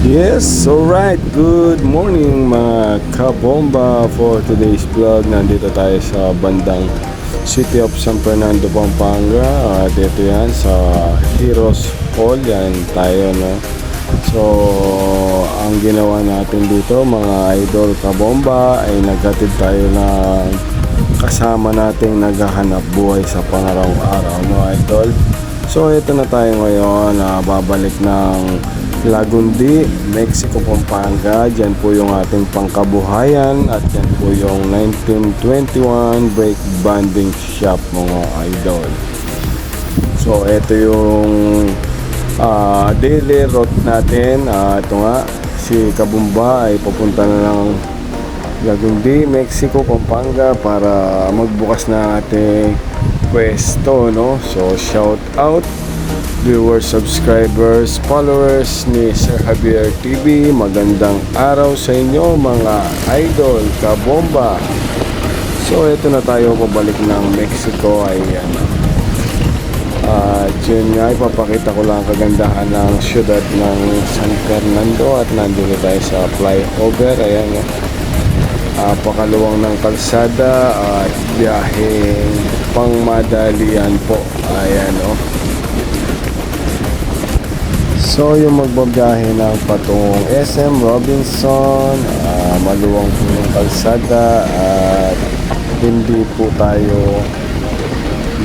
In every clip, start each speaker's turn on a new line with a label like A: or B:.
A: Yes, alright. Good morning mga kabomba. For today's vlog, nandito tayo sa bandang City of San Fernando, Pampanga. At ito yan sa Heroes Hall. Yan tayo, no? So, ang ginawa natin dito mga idol kabomba ay naghatid tayo ng kasama nating naghahanap buhay sa pangaraw-araw, no idol. So, ito na tayo ngayon. Babalik ng Lagundi, Mexico, Pampanga. Diyan po yung ating pangkabuhayan at yan po yung 1921 brake banding shop mga idol. So ito yung daily route natin. Ito nga si Kabumba ay papunta na ng Lagundi, Mexico, Pampanga para magbukas na ating pwesto, no? So shout out viewers, subscribers, followers ni Sir Javier TV. Magandang araw sa inyo mga idol kabomba. So ito na tayo, pabalik ng Mexico. Ayan. At yun nga, ipapakita ko lang kagandahan ng syudad ng San Fernando. At nandito tayo sa flyover. Ayan. Pakaluwang ng kalsada at biyaheng pangmadalian po. Ayan o. So yung magbabiyahe ng patungong SM Robinson, maluwang po yung kalsada at hindi po tayo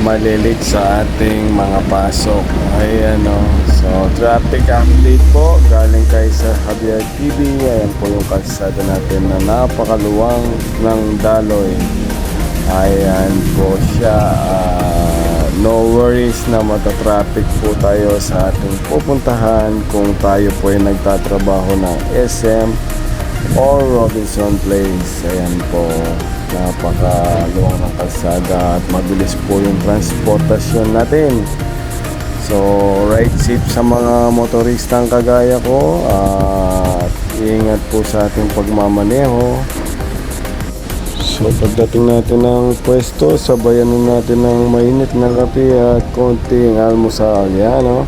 A: malilate sa ating mga pasok. Ayan o. So traffic update po galing kay Sir Javier TV. Ayan po yung kalsada natin na napakaluwang ng daloy. Ayan po siya. No worries na matatraffic po tayo sa ating pupuntahan kung tayo po ay nagtatrabaho ng SM or Robinson Place. Ayan po, napakaluwang ng kalsada at mabilis po yung transportasyon natin. So ride safe sa mga motoristang kagaya ko at ingat po sa ating pagmamaneho. So pagdating natin ng pwesto, sabayan natin ng mainit na kape at konting almusal. Yan, no?